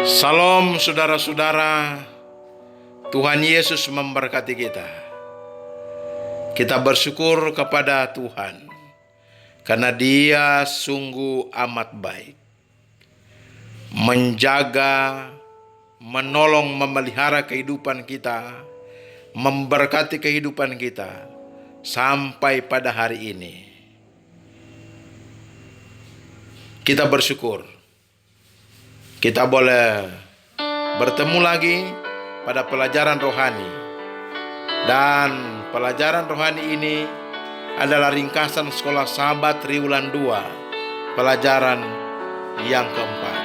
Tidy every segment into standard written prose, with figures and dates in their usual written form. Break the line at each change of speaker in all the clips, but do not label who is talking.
Salam saudara-saudara, Tuhan Yesus memberkati kita. Kita bersyukur kepada Tuhan karena Dia sungguh amat baik, menjaga, menolong, memelihara kehidupan kita, memberkati kehidupan kita sampai pada hari ini. Kita bersyukur kita boleh bertemu lagi pada pelajaran rohani. Dan pelajaran rohani ini adalah ringkasan sekolah sahabat triwulan 2, pelajaran yang keempat.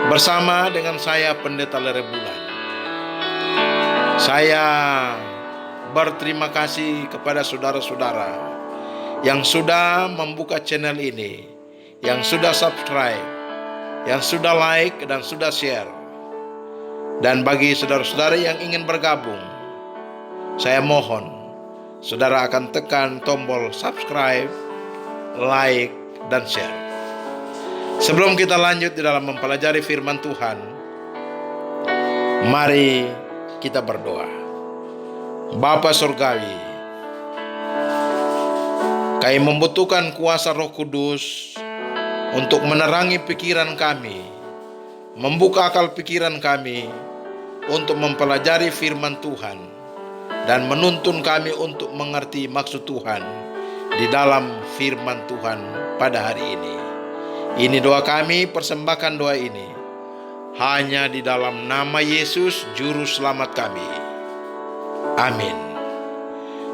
Bersama dengan saya Pendeta Lere Bulan. Saya berterima kasih kepada saudara-saudara yang sudah membuka channel ini, yang sudah subscribe, yang sudah like dan sudah share. Dan bagi saudara-saudara yang ingin bergabung, saya mohon saudara akan tekan tombol subscribe, like, dan share. Sebelum kita lanjut di dalam mempelajari firman Tuhan, mari kita berdoa. Bapa Surgawi, kami membutuhkan kuasa Roh Kudus untuk menerangi pikiran kami, membuka akal pikiran kami untuk mempelajari firman Tuhan, dan menuntun kami untuk mengerti maksud Tuhan di dalam firman Tuhan pada hari ini. Ini doa kami, persembahkan doa ini hanya di dalam nama Yesus Juru Selamat kami. Amin.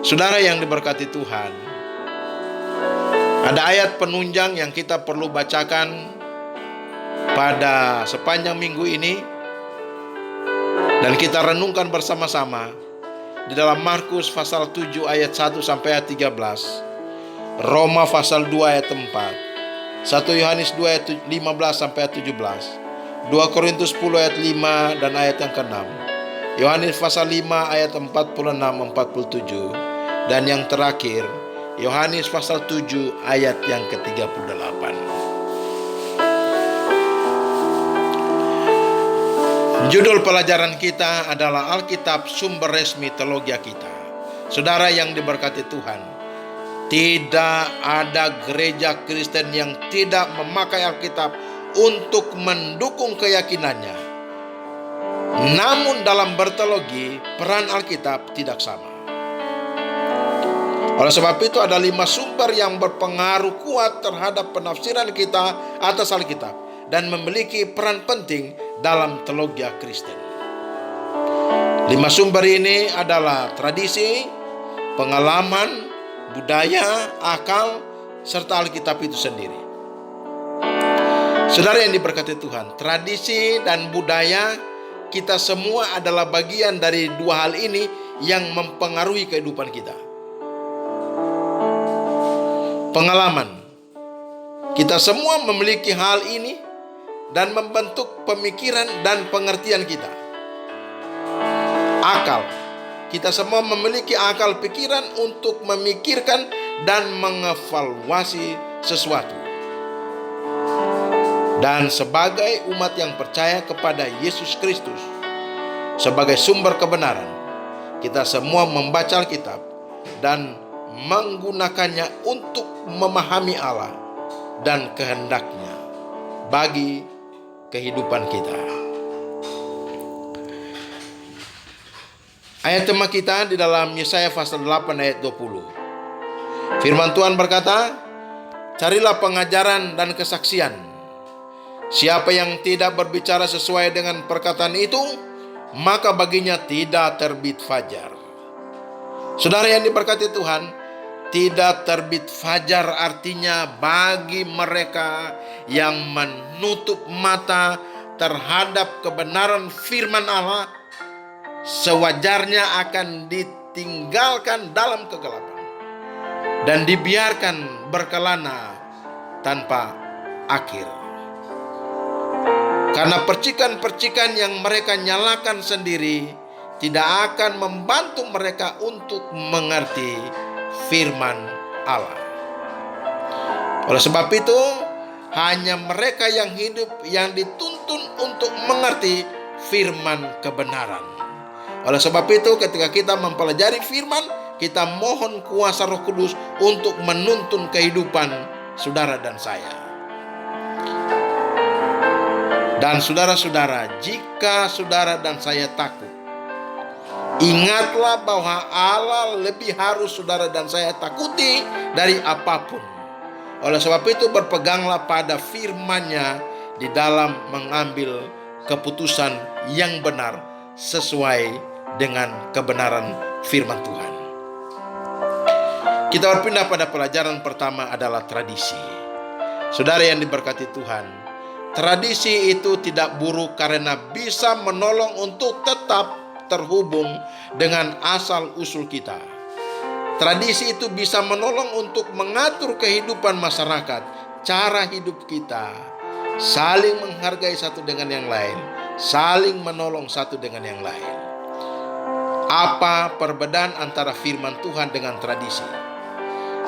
Saudara yang diberkati Tuhan, ada ayat penunjang yang kita perlu bacakan pada sepanjang minggu ini, dan kita renungkan bersama-sama di dalam Markus pasal 7 ayat 1 sampai ayat 13, Roma pasal 2 ayat 4, 1 Yohanes 2 ayat 15 sampai ayat 17, 2 Korintus 10 ayat 5 dan ayat yang ke-6, Yohanes pasal 5 ayat 46-47, dan yang terakhir Yohanes pasal 7 ayat yang ke-38. Judul pelajaran kita adalah Alkitab sumber resmi teologi kita. Saudara yang diberkati Tuhan, tidak ada gereja Kristen yang tidak memakai Alkitab untuk mendukung keyakinannya. Namun dalam berteologi, peran Alkitab tidak sama. Oleh sebab itu ada 5 sumber yang berpengaruh kuat terhadap penafsiran kita atas Alkitab dan memiliki peran penting dalam teologi Kristen. 5 sumber ini adalah tradisi, pengalaman, budaya, akal, serta Alkitab itu sendiri. Saudara yang diberkati Tuhan, tradisi dan budaya kita semua adalah bagian dari 2 hal ini yang mempengaruhi kehidupan kita. Pengalaman, kita semua memiliki hal ini dan membentuk pemikiran dan pengertian kita. Akal, kita semua memiliki akal pikiran untuk memikirkan dan mengevaluasi sesuatu. Dan sebagai umat yang percaya kepada Yesus Kristus sebagai sumber kebenaran, kita semua membaca Alkitab dan menggunakannya untuk memahami Allah dan kehendaknya bagi kehidupan kita. Ayat tema kita di dalam Yesaya pasal 8 ayat 20. Firman Tuhan berkata, "Carilah pengajaran dan kesaksian. Siapa yang tidak berbicara sesuai dengan perkataan itu, maka baginya tidak terbit fajar." Saudara yang diberkati Tuhan, tidak terbit fajar artinya bagi mereka yang menutup mata terhadap kebenaran firman Allah, sewajarnya akan ditinggalkan dalam kegelapan dan dibiarkan berkelana tanpa akhir. Karena percikan-percikan yang mereka nyalakan sendiri tidak akan membantu mereka untuk mengerti firman Allah. Oleh sebab itu, hanya mereka yang hidup yang dituntun untuk mengerti firman kebenaran. Oleh sebab itu, ketika kita mempelajari firman, kita mohon kuasa Roh Kudus untuk menuntun kehidupan saudara dan saya. Dan saudara-saudara, jika saudara dan saya takut, ingatlah bahwa Allah lebih harus saudara dan saya takuti dari apapun. Oleh sebab itu, berpeganglah pada firman-Nya di dalam mengambil keputusan yang benar sesuai dengan kebenaran firman Tuhan. Kita berpindah pada pelajaran pertama adalah tradisi. Saudara yang diberkati Tuhan, tradisi itu tidak buruk karena bisa menolong untuk tetap terhubung dengan asal-usul kita. Tradisi itu bisa menolong untuk mengatur kehidupan masyarakat, cara hidup kita, saling menghargai satu dengan yang lain, saling menolong satu dengan yang lain. Apa perbedaan antara firman Tuhan dengan tradisi?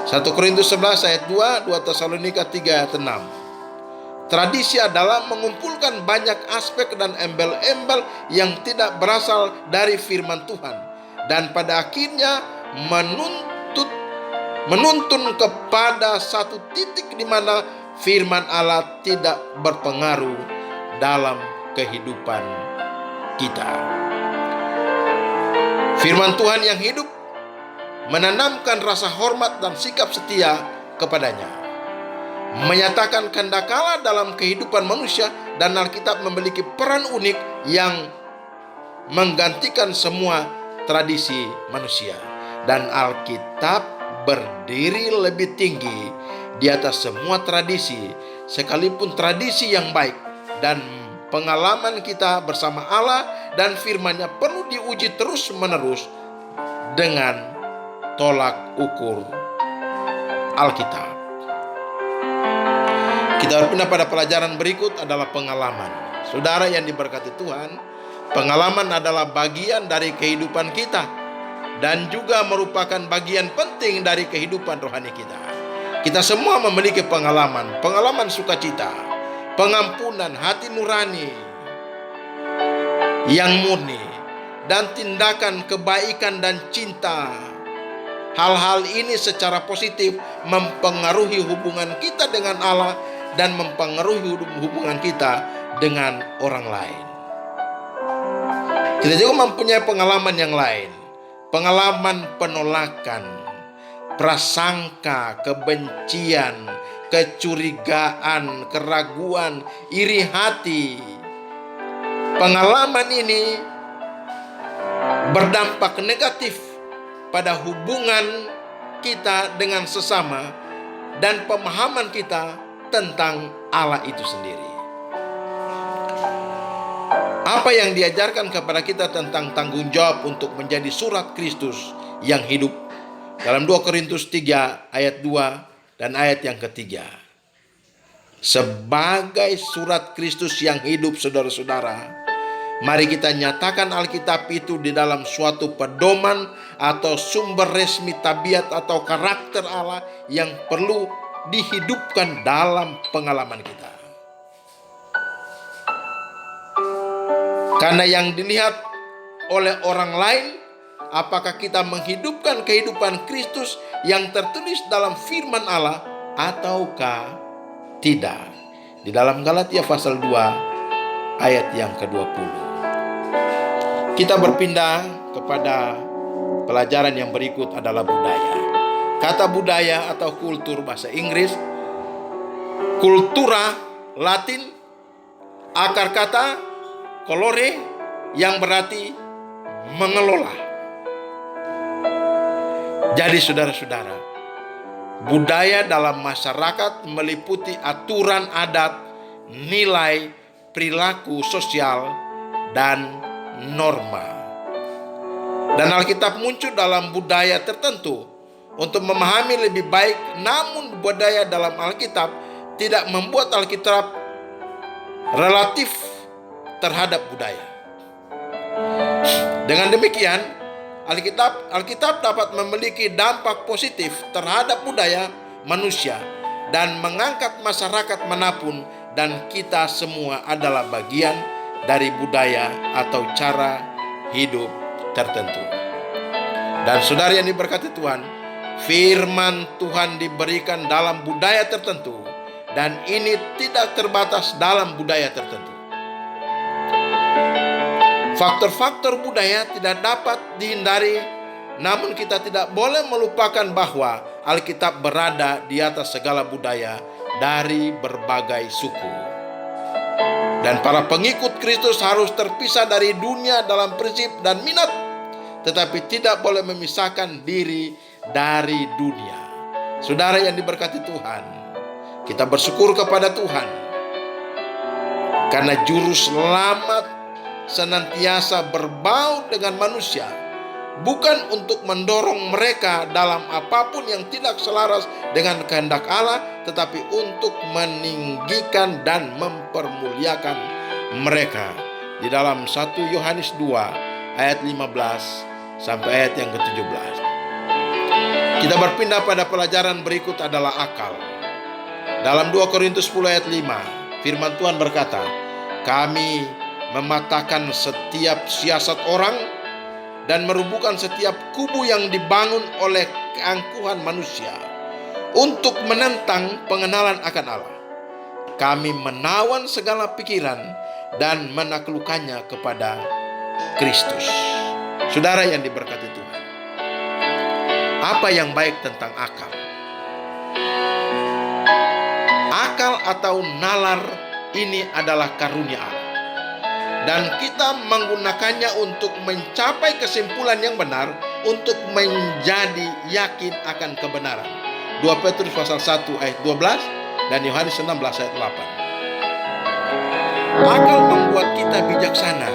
1 Korintus 11 ayat 2, 2 Tesalonika 3 ayat 6. Tradisi adalah mengumpulkan banyak aspek dan embel-embel yang tidak berasal dari firman Tuhan, dan pada akhirnya menuntun kepada satu titik di mana firman Allah tidak berpengaruh dalam kehidupan kita. Firman Tuhan yang hidup menanamkan rasa hormat dan sikap setia kepadanya, menyatakan kehendak Allah dalam kehidupan manusia, dan Alkitab memiliki peran unik yang menggantikan semua tradisi manusia. Dan Alkitab berdiri lebih tinggi di atas semua tradisi, sekalipun tradisi yang baik dan pengalaman kita bersama Allah dan firman-Nya perlu diuji terus-menerus dengan tolak ukur Alkitab. Kita berpindah pada pelajaran berikut adalah pengalaman. Saudara yang diberkati Tuhan, pengalaman adalah bagian dari kehidupan kita dan juga merupakan bagian penting dari kehidupan rohani kita. Kita semua memiliki pengalaman sukacita, pengampunan, hati nurani yang murni, dan tindakan kebaikan dan cinta. Hal-hal ini secara positif mempengaruhi hubungan kita dengan Allah dan mempengaruhi hubungan kita dengan orang lain. Kita juga mempunyai pengalaman yang lain, pengalaman penolakan, prasangka, kebencian, kecurigaan, keraguan, iri hati. Pengalaman ini berdampak negatif pada hubungan kita dengan sesama dan pemahaman kita tentang Allah itu sendiri. Apa yang diajarkan kepada kita tentang tanggung jawab untuk menjadi surat Kristus yang hidup dalam 2 Korintus 3 ayat 2 dan ayat yang ketiga. Sebagai surat Kristus yang hidup, saudara-saudara, mari kita nyatakan Alkitab itu di dalam suatu pedoman atau sumber resmi tabiat atau karakter Allah yang perlu dihidupkan dalam pengalaman kita. Karena yang dilihat oleh orang lain, apakah kita menghidupkan kehidupan Kristus yang tertulis dalam firman Allah ataukah tidak. Di dalam Galatia pasal 2 ayat yang ke-20. Kita berpindah kepada pelajaran yang berikut adalah budaya. Kata budaya atau kultur bahasa Inggris, kultura Latin, akar kata colore yang berarti mengelola. Jadi saudara-saudara, budaya dalam masyarakat meliputi aturan adat, nilai, perilaku sosial, dan norma. Dan Alkitab muncul dalam budaya tertentu untuk memahami lebih baik, namun budaya dalam Alkitab tidak membuat Alkitab relatif terhadap budaya. Dengan demikian, Alkitab dapat memiliki dampak positif terhadap budaya manusia dan mengangkat masyarakat manapun dan kita semua adalah bagian dari budaya atau cara hidup tertentu. Dan saudara yang diberkati Tuhan, firman Tuhan diberikan dalam budaya tertentu, dan ini tidak terbatas dalam budaya tertentu. Faktor-faktor budaya tidak dapat dihindari, namun kita tidak boleh melupakan bahwa Alkitab berada di atas segala budaya dari berbagai suku. Dan para pengikut Kristus harus terpisah dari dunia dalam prinsip dan minat, tetapi tidak boleh memisahkan diri dari dunia. Saudara yang diberkati Tuhan, kita bersyukur kepada Tuhan karena juru selamat senantiasa berbau dengan manusia, bukan untuk mendorong mereka dalam apapun yang tidak selaras dengan kehendak Allah, tetapi untuk meninggikan dan mempermuliakan mereka. Di dalam 1 Yohanes 2 ayat 15 sampai ayat yang ke-17. Kita berpindah pada pelajaran berikut adalah akal. Dalam 2 Korintus 10 ayat 5, firman Tuhan berkata, kami mematahkan setiap siasat orang dan merubuhkan setiap kubu yang dibangun oleh keangkuhan manusia untuk menentang pengenalan akan Allah. Kami menawan segala pikiran dan menaklukkannya kepada Kristus. Saudara yang diberkati Tuhan, apa yang baik tentang akal? Akal atau nalar ini adalah karunia Allah, dan kita menggunakannya untuk mencapai kesimpulan yang benar, untuk menjadi yakin akan kebenaran. 2 Petrus pasal 1 ayat 12 dan Yohanes 16 ayat 8. Akal membuat kita bijaksana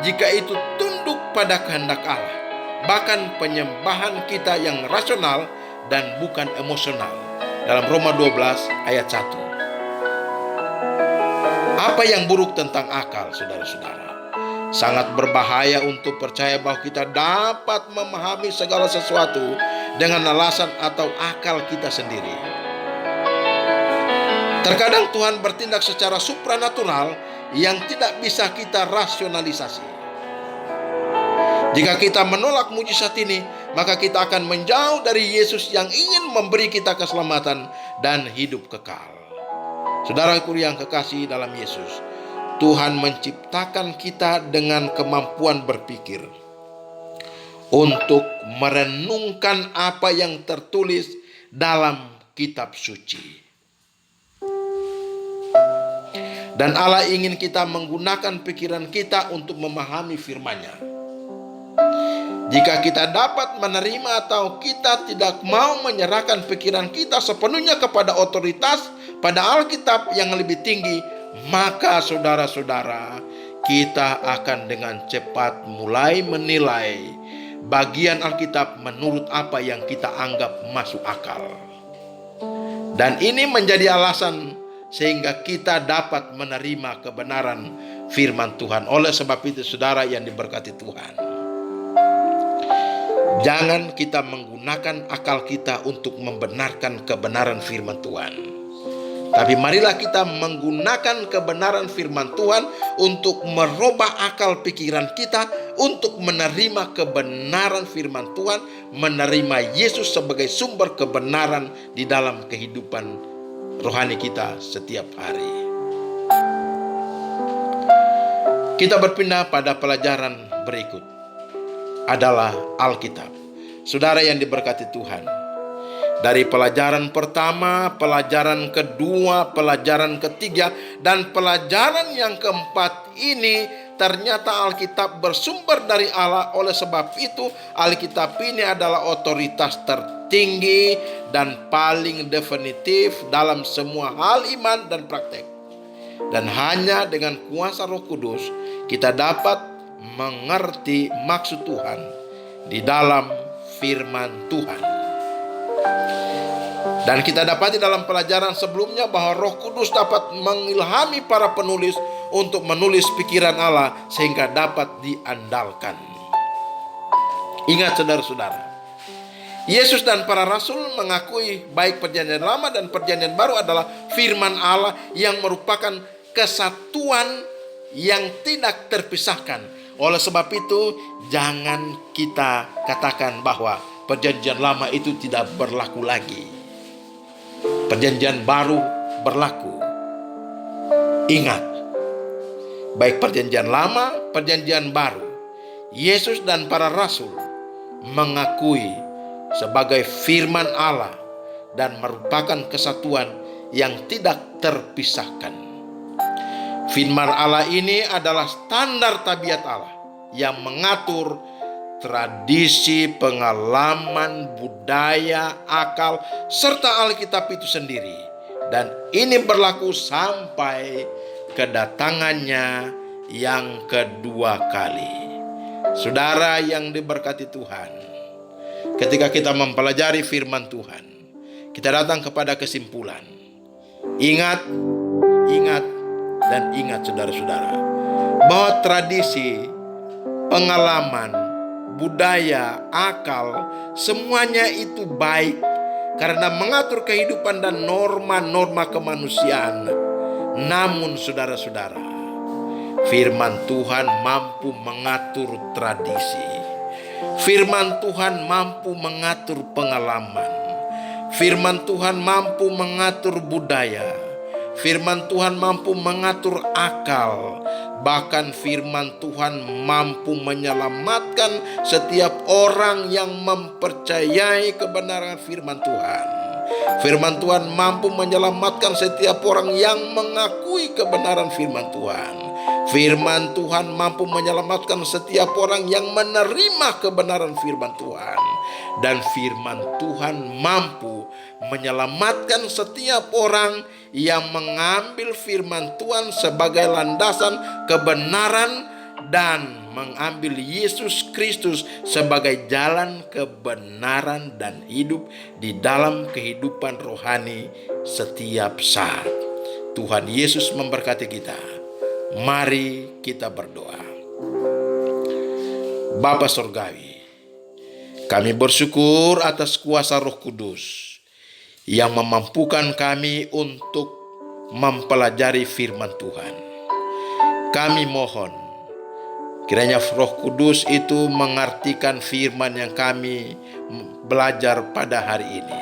jika itu tunduk pada kehendak Allah, bahkan penyembahan kita yang rasional dan bukan emosional. Dalam Roma 12 ayat 1. Apa yang buruk tentang akal, saudara-saudara? Sangat berbahaya untuk percaya bahwa kita dapat memahami segala sesuatu dengan alasan atau akal kita sendiri. Terkadang Tuhan bertindak secara supranatural yang tidak bisa kita rasionalisasi. Jika kita menolak mujizat ini, maka kita akan menjauh dari Yesus yang ingin memberi kita keselamatan dan hidup kekal. Saudaraku yang kekasih dalam Yesus, Tuhan menciptakan kita dengan kemampuan berpikir untuk merenungkan apa yang tertulis dalam kitab suci. Dan Allah ingin kita menggunakan pikiran kita untuk memahami firman-Nya. Jika kita dapat menerima atau kita tidak mau menyerahkan pikiran kita sepenuhnya kepada otoritas pada Alkitab yang lebih tinggi, maka saudara-saudara, kita akan dengan cepat mulai menilai bagian Alkitab menurut apa yang kita anggap masuk akal. Dan ini menjadi alasan sehingga kita dapat menerima kebenaran firman Tuhan. Oleh sebab itu, saudara yang diberkati Tuhan, jangan kita menggunakan akal kita untuk membenarkan kebenaran firman Tuhan. Tapi marilah kita menggunakan kebenaran firman Tuhan untuk merubah akal pikiran kita, untuk menerima kebenaran firman Tuhan, menerima Yesus sebagai sumber kebenaran di dalam kehidupan rohani kita setiap hari. Kita berpindah pada pelajaran berikut adalah Alkitab. Saudara yang diberkati Tuhan, dari pelajaran pertama, pelajaran kedua, pelajaran ketiga, dan pelajaran yang keempat ini, ternyata Alkitab bersumber dari Allah. Oleh sebab itu, Alkitab ini adalah otoritas tertinggi dan paling definitif dalam semua hal iman dan praktek. Dan hanya dengan kuasa Roh Kudus kita dapat mengerti maksud Tuhan di dalam firman Tuhan. Dan kita dapati dalam pelajaran sebelumnya bahwa Roh Kudus dapat mengilhami para penulis untuk menulis pikiran Allah sehingga dapat diandalkan. Ingat saudara-saudara, Yesus dan para rasul mengakui baik perjanjian lama dan perjanjian baru adalah firman Allah yang merupakan kesatuan yang tidak terpisahkan. Oleh sebab itu, jangan kita katakan bahwa perjanjian lama itu tidak berlaku lagi. Perjanjian baru berlaku. Ingat, baik perjanjian lama, perjanjian baru, Yesus dan para rasul mengakui sebagai firman Allah dan merupakan kesatuan yang tidak terpisahkan. Firman Allah ini adalah standar tabiat Allah yang mengatur tradisi, pengalaman, budaya, akal, serta Alkitab itu sendiri. Dan ini berlaku sampai kedatangannya yang kedua kali. Saudara yang diberkati Tuhan, ketika kita mempelajari firman Tuhan, kita datang kepada kesimpulan. Ingat, dan ingat saudara-saudara, bahwa tradisi, pengalaman, budaya, akal, semuanya itu baik karena mengatur kehidupan dan norma-norma kemanusiaan. Namun saudara-saudara, firman Tuhan mampu mengatur tradisi. Firman Tuhan mampu mengatur pengalaman. Firman Tuhan mampu mengatur budaya. Firman Tuhan mampu mengatur akal. Bahkan firman Tuhan mampu menyelamatkan setiap orang yang mempercayai kebenaran firman Tuhan. Firman Tuhan mampu menyelamatkan setiap orang yang mengakui kebenaran firman Tuhan. Firman Tuhan mampu menyelamatkan setiap orang yang menerima kebenaran firman Tuhan. Dan firman Tuhan mampu menyelamatkan setiap orang yang mengambil firman Tuhan sebagai landasan kebenaran dan mengambil Yesus Kristus sebagai jalan kebenaran dan hidup di dalam kehidupan rohani setiap saat. Tuhan Yesus memberkati kita. Mari kita berdoa. Bapa Surgawi, kami bersyukur atas kuasa Roh Kudus yang memampukan kami untuk mempelajari firman Tuhan. Kami mohon kiranya Roh Kudus itu mengartikan firman yang kami belajar pada hari ini,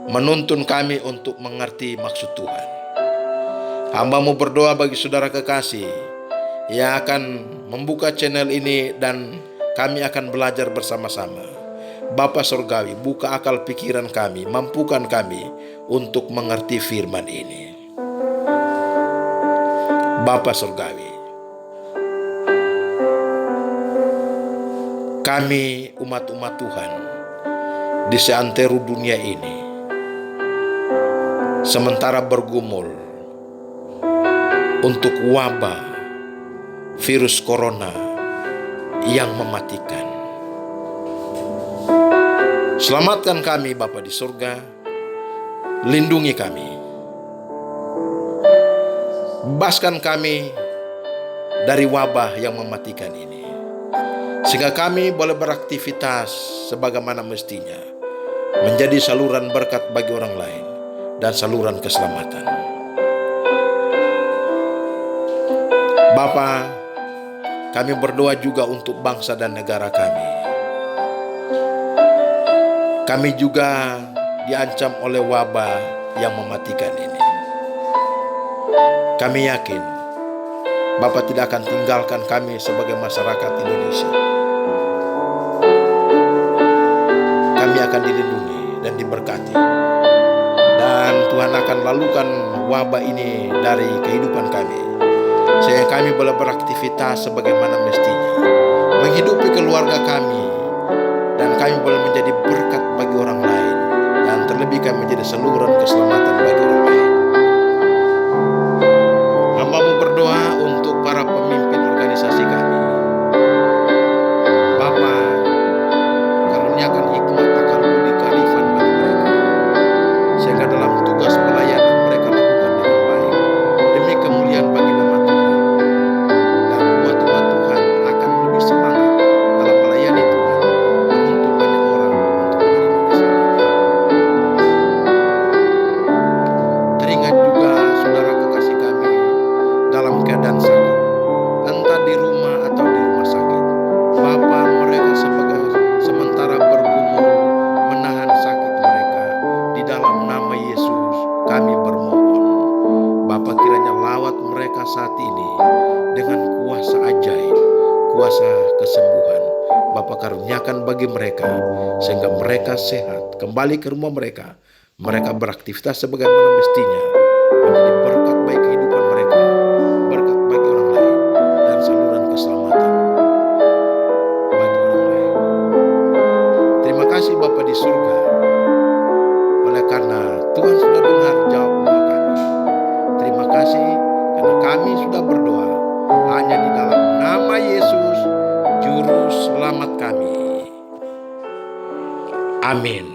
menuntun kami untuk mengerti maksud Tuhan. Hamba-Mu berdoa bagi saudara kekasih yang akan membuka channel ini dan kami akan belajar bersama-sama. Bapa Surgawi, buka akal pikiran kami, mampukan kami untuk mengerti firman ini. Bapa Surgawi, kami umat-umat Tuhan di seantero dunia ini sementara bergumul untuk wabah virus corona yang mematikan. Selamatkan kami Bapa di surga, lindungi kami, bebaskan kami dari wabah yang mematikan ini, sehingga kami boleh beraktivitas sebagaimana mestinya, menjadi saluran berkat bagi orang lain dan saluran keselamatan. Bapa, kami berdoa juga untuk bangsa dan negara kami. Kami juga diancam oleh wabah yang mematikan ini. Kami yakin Bapa tidak akan tinggalkan kami sebagai masyarakat Indonesia. Kami akan dilindungi dan diberkati. Dan Tuhan akan lalukan wabah ini dari kehidupan kami, sehingga kami boleh beraktivitas sebagaimana mestinya, menghidupi keluarga kami, dan kami boleh menjadi berkat bagi orang lain, dan terlebih kami menjadi saluran keselamatan bagi orang lain. Hamba-Mu berdoa untuk para pemimpin organisasi kami. Bapa, karuniakan hikmat, akal budi, kearifan bagi mereka, sehingga dalam tugas pelayanan mereka lakukan dengan baik demi kemuliaan bagi nama Tuhan. Dan umat-umat Tuhan akan lebih semangat dalam melayani Tuhan, menuntun banyak orang untuk menerima saat ini dengan kuasa ajaib, kuasa kesembuhan. Bapa karuniakan bagi mereka sehingga mereka sehat, kembali ke rumah mereka. Mereka beraktivitas sebagaimana mestinya, menjadi berkat bagi kehidupan mereka, berkat bagi orang lain, dan saluran keselamatan bagi orang lain. Terima kasih Bapa di surga, oleh karena Tuhan sudah dengar jawab doa kami. Terima kasih karena kami sudah berdoa hanya di dalam nama Yesus, Juru Selamat kami. Amin.